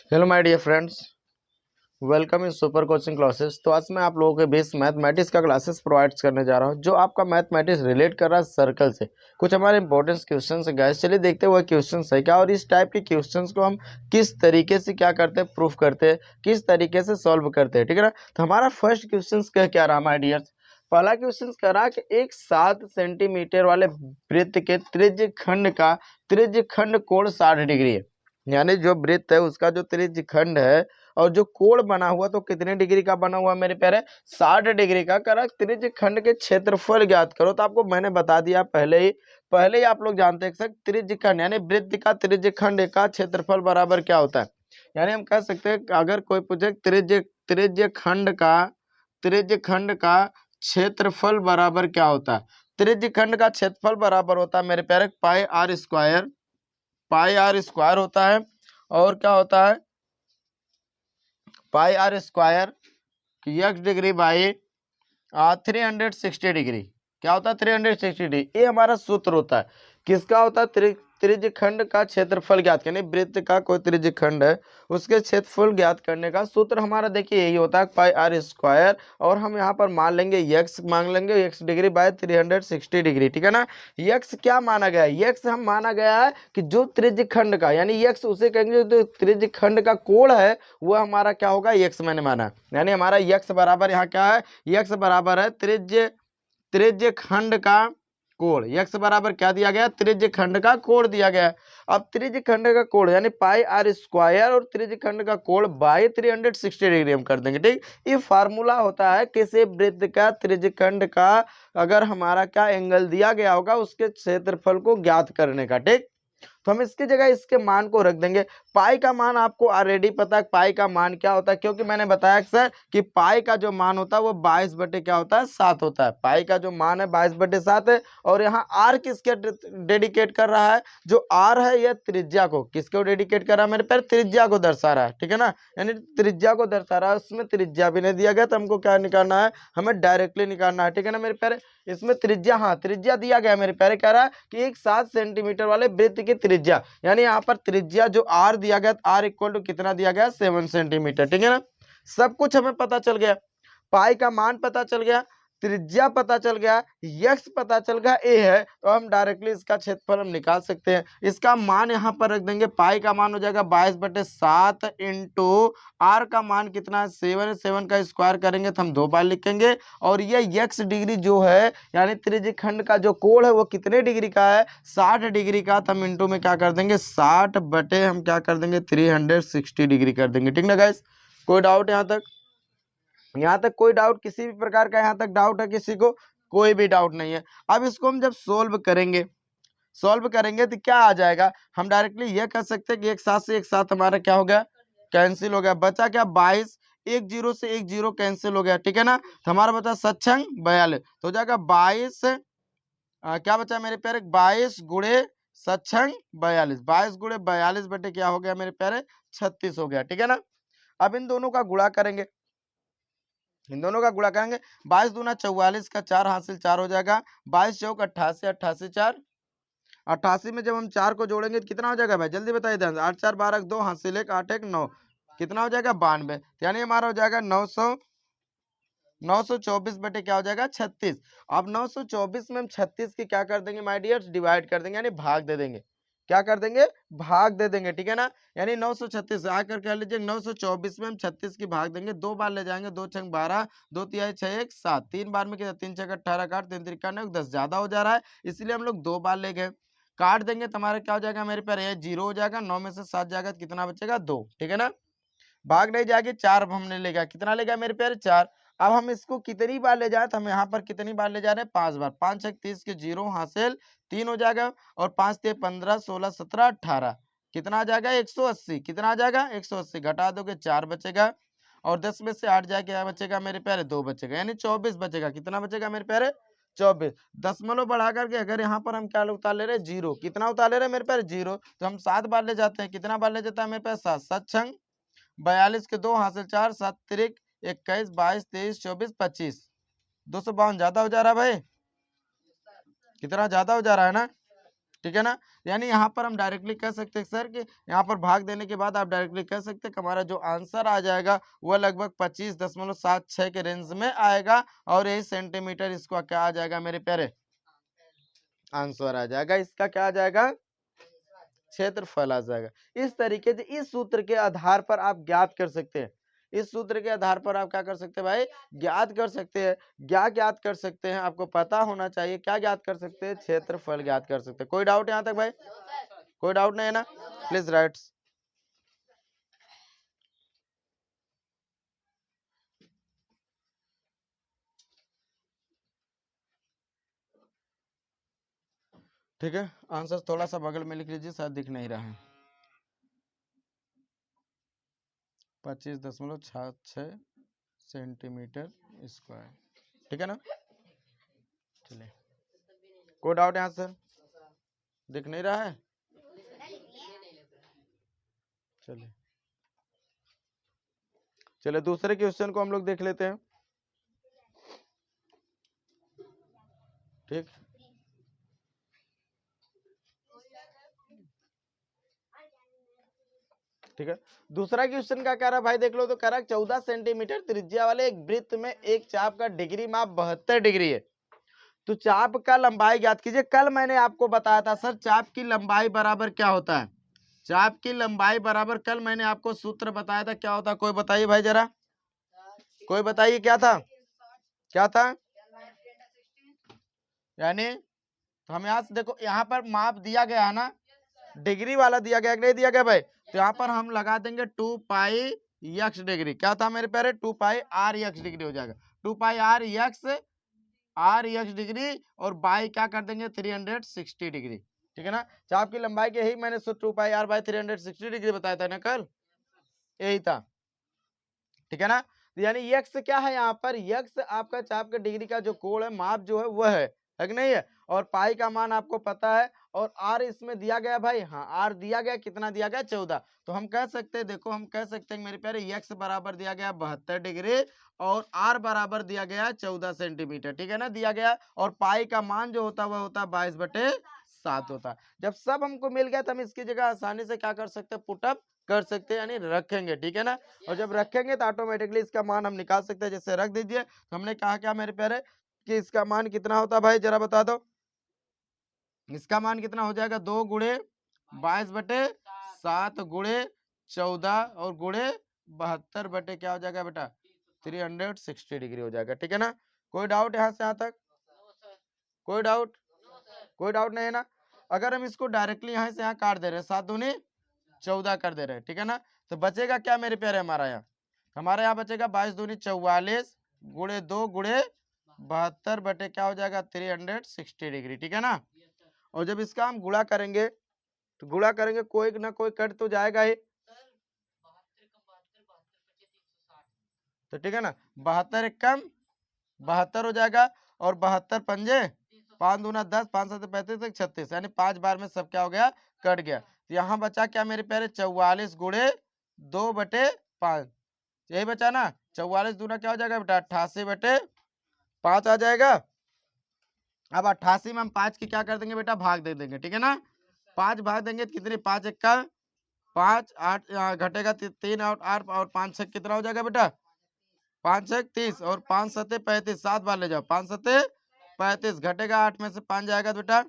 Hello my dear friends, welcome in super coaching classes. तो आज मैं आप लोगों के बीच मैथमेटिक्स का क्लासेस प्रोवाइड करने जा रहा हूं, जो आपका मैथमेटिक्स रिलेट कर रहा है सर्कल से। कुछ हमारे इंपॉर्टेंट क्वेश्चंस है गाइस, चलिए देखते हैं वो क्वेश्चंस है क्या, और इस टाइप के क्वेश्चंस को हम किस तरीके से क्या करते हैं, प्रूफ करते हैं, किस तरीके से सॉल्व करते हैं, ठीक है ना। तो हमारा फर्स्ट क्वेश्चन क्या रहा माय डियर्स। पहला क्वेश्चन कह रहा कि एक 7 सेंटीमीटर वाले वृत्त के त्रिज्य खंड कोण 60 डिग्री है। यानी जो वृत्त है उसका जो त्रिज्य खंड है और जो कोण बना हुआ तो कितने डिग्री का बना हुआ मेरे प्यारे, 60 डिग्री का। करा त्रिज्य खंड के क्षेत्रफल ज्ञात करो। तो आपको मैंने बता दिया पहले ही आप लोग जानते हैं कि त्रिज्य खंड यानी वृत्त का त्रिज्य खंड का क्षेत्रफल बराबर क्या होता है। यानी हम कह सकते हैं कि अगर कोई पूछे त्रिज्य खंड का क्षेत्रफल बराबर क्या होता है। त्रिज्य खंड का क्षेत्रफल बराबर होता है मेरे प्यारे पाई आर स्क्वायर होता है। और क्या होता है, pi r square x degree by 360 degree. क्या होता है 360 डिग्री। ये हमारा सूत्र होता है। किसका होता है, त्रिज्य खंड का क्षेत्रफल ज्ञात करने, वृत्त का कोई त्रिज्य खंड है उसके क्षेत्रफल ज्ञात करने का सूत्र हमारा देखिए यही होता है पाई आर स्क्वायर। और हम यहाँ पर मान लेंगे यक्स, मान लेंगे एक्स डिग्री बाय 360 डिग्री, ठीक है ना। यक्स क्या माना गया है, यक्स हम माना गया है कि जो त्रिज्य खंड का यानी यक्स उसे कहेंगे जो त्रिज्य खंड का कोण है वो हमारा क्या होगा, यक्स मैंने माना है। यानी हमारा यक्स बराबर यहाँ क्या है, यक्स बराबर है त्रिज्य खंड का कोण। यक्स बराबर क्या दिया गया, त्रिज्य खंड का कोण दिया गया। अब त्रिज्य खंड का कोण यानी पाई आर स्क्वायर और त्रिज्य खंड का कोण बाई 360 डिग्री हम कर देंगे, ठीक। ये फार्मूला होता है किसी वृत्त का त्रिज्य खंड का अगर हमारा क्या एंगल दिया गया होगा उसके क्षेत्रफल को ज्ञात करने का, ठीक। तो हम इसकी जगह इसके मान को रख देंगे। पाई का मान आपको ऑलरेडी पता है पाई का मान क्या होता है, क्योंकि मैंने बताया सर कि पाई का जो मान होता है वो 22 बटे क्या होता है, 7 होता है। पाई का जो मान है 22 बटे 7 है। और यहाँ आर किसके डेडिकेट कर रहा है, जो आर है यह त्रिज्या को, किसको डेडिकेट कर रहा है मेरे पैर, त्रिज्या को दर्शा रहा है, ठीक है ना। यानी त्रिज्या को दर्शा रहा है, उसमें त्रिज्या भी नहीं दिया गया तो हमको क्या निकालना है, हमें डायरेक्टली निकालना है, ठीक है ना मेरे प्यारे। इसमें त्रिज्या, हाँ त्रिज्या दिया गया मेरे प्यारे, कह रहा है कि एक 7 सेंटीमीटर वाले वृत्त की त्रिज्या, यानी यहाँ पर त्रिज्या जो आर दिया गया, आर इक्वल टू कितना दिया गया, 7 सेंटीमीटर, ठीक है ना। सब कुछ हमें पता चल गया, पाई का मान पता चल गया, त्रिज्या पता चल गया, यक्स पता चल गया, ए है, तो हम डायरेक्टली इसका क्षेत्रफल हम निकाल सकते हैं। इसका मान यहाँ पर रख देंगे, पाई का मान हो जाएगा 22 बटे 7 इंटू आर का मान कितना है 7, 7 का स्क्वायर करेंगे तो हम 2 बार लिखेंगे। और ये यक्स डिग्री जो है यानी त्रिज्य खंड का जो कोण है वो कितने डिग्री का है, 60 डिग्री का। तो हम इंटू में क्या कर देंगे 60 बटे हम क्या कर देंगे 360 डिग्री कर देंगे, ठीक ना गाइस। कोई डाउट यहाँ तक, यहाँ तक कोई डाउट, किसी भी प्रकार का यहाँ तक डाउट है किसी को, कोई भी डाउट नहीं है। अब इसको हम जब सोल्व करेंगे तो क्या आ जाएगा, हम डायरेक्टली ये कह सकते हैं कि एक साथ हमारा क्या हो गया, कैंसिल हो गया। बचा क्या 22, एक जीरो से एक जीरो कैंसिल हो गया, ठीक है ना। तो हमारा बचा सत्संग 42, तो हो जाएगा 22 क्या बचा मेरे प्यारे, 22 गुणे सत्संग 42, 22 गुणे 42 बटे क्या हो गया मेरे प्यारे 36 हो गया, ठीक है ना। अब इन दोनों का गुणा करेंगे, 22 दूना 44 का 4 हासिल 4 हो जाएगा, 22 चौक 88, 88 4, 88 में जब हम 4 को जोड़ेंगे तो कितना हो जाएगा भाई, जल्दी बताइए ध्यान से। 8 4 12 2 हासिल 1 8 1 9, कितना हो जाएगा 92, यानी हमारा हो जाएगा 924 बटे क्या हो जाएगा 36। अब 924 में हम 36 की क्या कर देंगे माय डियर्स, डिवाइड कर देंगे, यानी भाग दे देंगे। क्या कर देंगे, भाग दे देंगे, ठीक है ना। यानी 936 आकर कह लीजिए 924 में हम 36 की भाग देंगे, 2 बार ले जाएंगे, 2 छंग 12, 2 तिहाई 6 1 7, 3 बार में कितना 3 छक 18 काट 3 त्रिका 9 10, ज्यादा हो जा रहा है इसलिए हम लोग 2 बार ले गए। काट देंगे तो हमारा क्या हो जाएगा मेरे पर, ये 0 हो जाएगा, 9 में से 7 जाएगा तो कितना बचेगा 2, ठीक है ना। भाग नहीं जाएगी, 4 हमने लेगा, कितना लेगा मेरे प्यारे 4। अब हम इसको कितनी बार ले जाए, तो हम यहाँ पर कितनी बार ले जा रहे हैं 5 बार, 5 6 30 के 0 हासिल 3 हो जाएगा, और 5 ते 15 16 17 18, कितना आ जाएगा 180, कितना आ जाएगा 180, घटा दोगे 4 बचेगा, और 10 में से 8 जाए क्या बचेगा मेरे प्यारे 2 बचेगा, यानी 24 बचेगा। कितना बचेगा मेरे प्यारे 24। दशमलव बढ़ा करके अगर यहाँ पर हम क्या उतार ले रहे हैं 0, कितना उतार ले रहे हैं मेरे प्यारे 0, तो हम 7 बार ले जाते हैं, कितना बार ले जाता है मेरे पास 7, 7 छंग 42 के 2 हासिल 4, 7 तिरिक 21 22 23 24 25, 252 ज्यादा हो जा रहा है भाई, कितना ज्यादा हो जा रहा है ना। ठीक है ना। यानी यहाँ पर हम डायरेक्टली कह सकते हैं सर कि यहाँ पर भाग देने के बाद आप डायरेक्टली कह सकते हैं कि हमारा जो आंसर आ जाएगा वह लगभग 25.76 के रेंज में आएगा, और यही सेंटीमीटर इसको क्या आ जाएगा मेरे प्यारे, आंसर आ जाएगा, इसका क्या आ जाएगा, क्षेत्रफल आ जाएगा। इस तरीके से इस सूत्र के आधार पर आप ज्ञात कर सकते हैं, इस सूत्र के आधार पर आप क्या कर सकते हैं भाई, ज्ञात कर सकते हैं। क्या ज्ञात कर सकते हैं, आपको पता होना चाहिए क्या ज्ञात कर सकते हैं, क्षेत्रफल ज्ञात कर सकते हैं। कोई डाउट यहाँ तक भाई, कोई डाउट नहीं है ना, प्लीज राइट। ठीक है, आंसर थोड़ा सा बगल में लिख लीजिए, शायद दिख नहीं रहा है। 25.66 सेंटीमीटर स्क्वायर, ठीक है ना। चलिए, कोई डाउट यहाँ सर, दिख नहीं रहा है, चलिए चलिए दूसरे क्वेश्चन को हम लोग देख लेते हैं। ठीक, ठीक है, दूसरा क्वेश्चन क्या कह रहा है भाई, देख लो तो कह रहा है 14 सेंटीमीटर त्रिज्या वाले एक वृत्त में एक चाप का डिग्री माप 72 डिग्री है, तो चाप का लंबाई ज्ञात कीजिए। कल मैंने आपको बताया था सर चाप की लंबाई बराबर क्या होता है, चाप की लंबाई बराबर, कल मैंने आपको सूत्र बताया था क्या होता है, कोई बताइए भाई जरा, कोई बताइए क्या था, क्या था। यानी तो हम यहाँ से देखो, यहाँ पर माप दिया गया है ना, डिग्री वाला दिया गया नहीं दिया गया भाई, तो यहाँ पर हम लगा देंगे 2 पाई एक्स डिग्री, क्या था मेरे प्यारे, 2 पाई आर एक्स डिग्री हो जाएगा, 2 पाई आर एक्स डिग्री, और बाई क्या कर देंगे 360 डिग्री, ठीक है ना। चाप की लंबाई के ही मैंने 2 पाई आर बाई 360 डिग्री बताया था ना कल, यही था, ठीक है ना। तो यानी यक्स क्या है, यहाँ पर यक्स आपका चाप के डिग्री का जो कोण है, माप जो है वह है कि नहीं है, और पाई का मान आपको पता है, और आर इसमें दिया गया भाई, हाँ आर दिया गया, कितना दिया गया 14, तो हम कह सकते हैं, देखो हम कह सकते हैं मेरे प्यारे, यक्स बराबर दिया गया 72 डिग्री, और आर बराबर दिया गया 14 सेंटीमीटर, ठीक है ना, दिया गया, और पाई का मान जो होता है वह होता है 22/7 होता है। जब सब हमको मिल गया तो हम इसकी जगह आसानी से क्या कर सकते हैं, पुटअप कर सकते हैं, यानी रखेंगे, ठीक है ना, और जब रखेंगे तो ऑटोमेटिकली इसका मान हम निकाल सकते हैं, जैसे रख दीजिए, तो हमने कहा क्या मेरे प्यारे कि इसका मान कितना होता है भाई, जरा बता दो, इसका मान कितना हो जाएगा, 2 गुणे 22/7 गुणे 14 और गुणे 72 बटे क्या हो जाएगा बेटा 360 डिग्री हो जाएगा, ठीक है ना। कोई डाउट यहाँ से यहाँ तक, कोई डाउट, कोई डाउट नहीं है ना। अगर हम इसको डायरेक्टली यहाँ से यहाँ काट दे रहे हैं, 7 दूनी 14 कर दे रहे हैं, ठीक है ना, तो बचेगा क्या मेरे प्यारे, हमारा यहाँ बचेगा 22 दूनी 44 गुणे 2 गुणे 72 बटे क्या हो जाएगा 360 डिग्री, ठीक है ना। और जब इसका हम गुणा करेंगे तो गुणा करेंगे कोई ना कोई कट तो जाएगा ही, तो ठीक है ना, 72 एक कम 72 हो जाएगा, और 72 पंजे 5 दूना 10 5 7 35 36, यानी 5 बार में सब क्या हो गया, कट गया, तो यहाँ बचा क्या मेरे प्यारे 44 गुणे 2/5, यही बचा ना, 44 दूना क्या हो जाएगा बेटा 88/5 आ जाएगा। अब 88 में हम 5 की क्या कर देंगे बेटा, भाग दे देंगे, ठीक है ना, 5 भाग देंगे तो कितनी, 5 एक का 5 8 घटेगा 3 और 8 और 5 6 कितना हो जाएगा बेटा 5 6 30 और 5 7 35, 7 बार ले जाओ, 5 7 35 घटेगा 8 में से 5 जाएगा बेटा